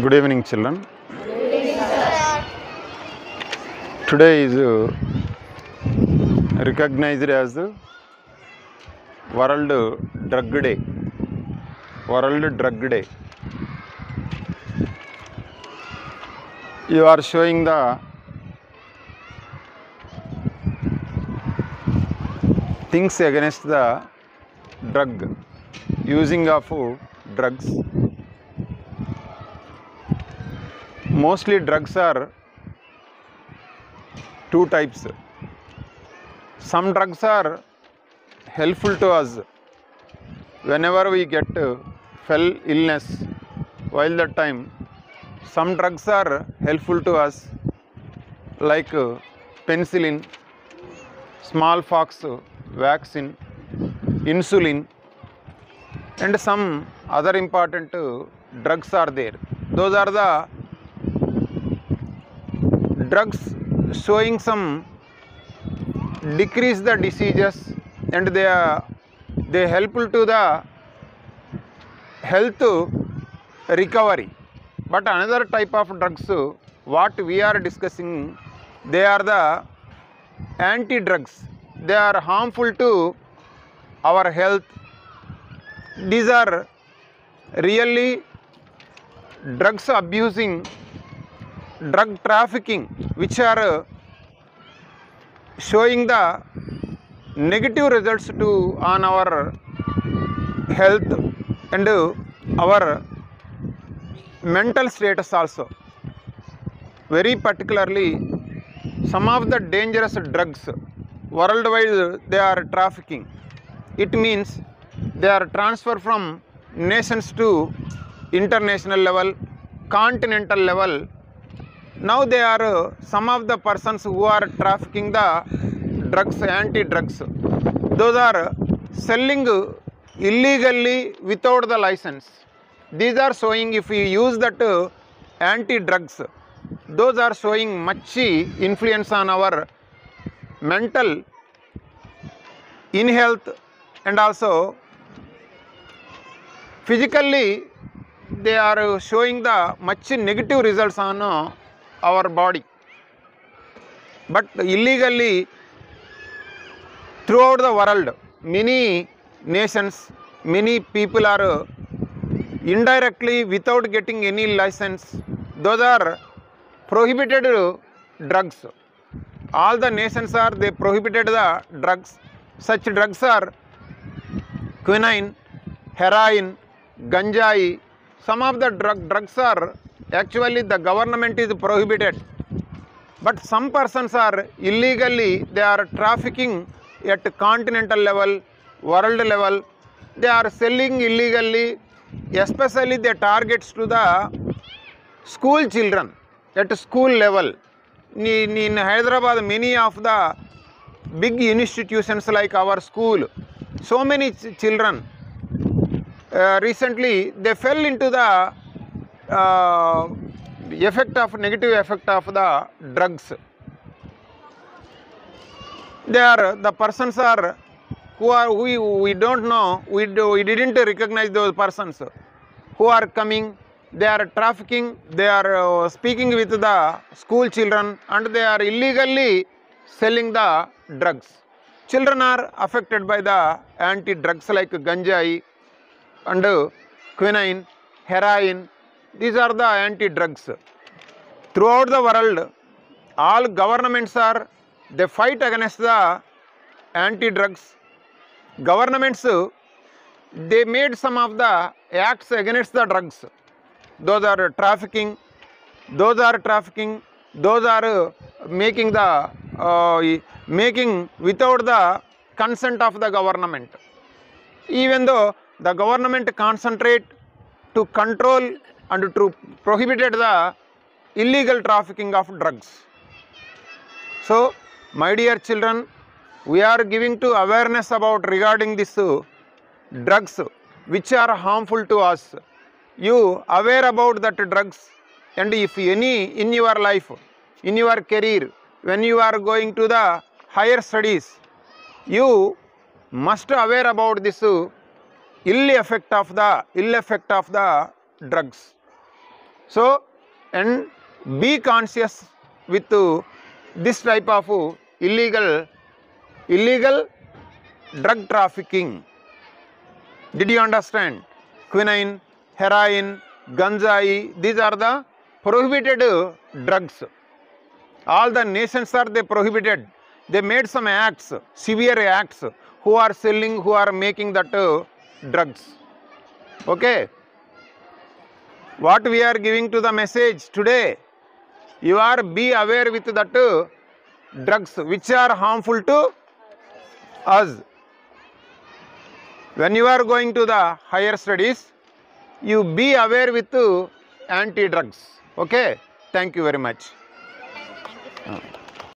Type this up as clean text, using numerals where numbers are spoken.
Good evening, children. Today is recognized as World Drug Day. World Drug Day. You are showing the things against the drug, using of drugs. Mostly drugs are two types. Some drugs are helpful to us whenever we get fell illness. While that time, some drugs are helpful to us like penicillin, smallpox vaccine, insulin, and some other important drugs are there. Those are the drugs showing some decrease the diseases, and they helpful to the health recovery. But another type of drugs what we are discussing, they are the anti drugs. They are harmful to our health. These are really drugs abusing, drug trafficking, which are showing the negative results to on our health and our mental status also. Very particularly, some of the dangerous drugs worldwide they are trafficking. It means they are transferred from nations to international level, continental level. Now they are some of the persons who are trafficking the drugs, anti-drugs. Those are selling illegally without the license. These are showing, if we use that anti-drugs, those are showing much influence on our mental, in health, and also physically they are showing the much negative results on our body. But illegally throughout the world, many nations, many people are indirectly without getting any license, those are prohibited drugs. All the nations are, they prohibited the drugs. Such drugs are quinine, heroin, ganjai. Some of the drugs are actually the government is prohibited, but some persons are illegally, they are trafficking at continental level, world level. They are selling illegally, especially they targets to the school children at school level. In Hyderabad, many of the big institutions like our school, so many children recently they fell into the negative effect of the drugs. They are the persons are who we don't know, we didn't recognize those persons who are coming. They are trafficking, they are speaking with the school children, and they are illegally selling the drugs. Children are affected by the anti-drugs like ganjai and quinine, heroin. These are the anti-drugs. Throughout the world, all governments are, they fight against the anti-drugs. Governments, they made some of the acts against the drugs. Those are trafficking, those are making the making without the consent of the government. Even though the government concentrate to control and to prohibit the illegal trafficking of drugs. So, my dear children, we are giving to awareness about regarding this drugs which are harmful to us. You aware about that drugs, and if any in your life, in your career, when you are going to the higher studies, you must aware about this ill effect of the drugs. So, and be conscious with this type of illegal drug trafficking. Did you understand? Quinine, heroin, ganjai, these are the prohibited drugs. All the nations are they prohibited. They made some acts, severe acts, who are selling, who are making that drugs. Okay. What we are giving to the message today, you are be aware with that drugs which are harmful to us. When you are going to the higher studies, you be aware with anti-drugs. Okay. Thank you very much.